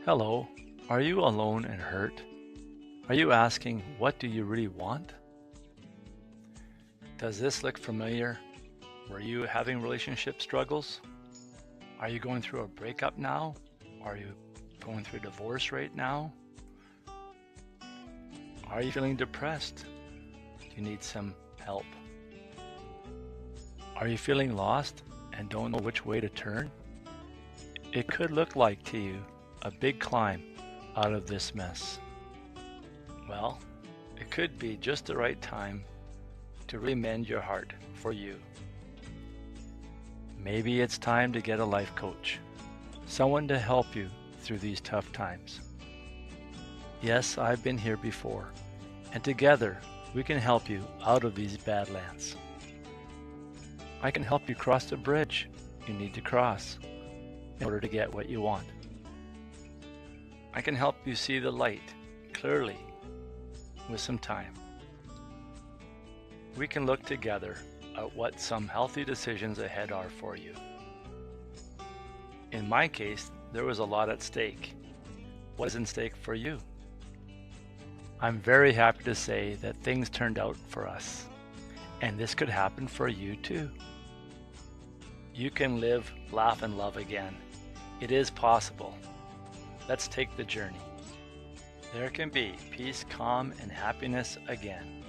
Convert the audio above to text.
Hello, are you alone and hurt? Are you asking, what do you really want? Does this look familiar? Were you having relationship struggles? Are you going through a breakup now? Are you going through a divorce right now? Are you feeling depressed? Do you need some help? Are you feeling lost and don't know which way to turn? It could look like to you a big climb out of this mess. Well, it could be just the right time to really mend your heart for you. Maybe it's time to get a life coach, someone to help you through these tough times. Yes, I've been here before, and together we can help you out of these badlands. I can help you cross the bridge you need to cross in order to get what you want. I can help you see the light clearly with some time. We can look together at what some healthy decisions ahead are for you. In my case, there was a lot at stake. What is in stake for you? I'm very happy to say that things turned out for us, and this could happen for you too. You can live, laugh, and love again. It is possible. Let's take the journey. There can be peace, calm, and happiness again.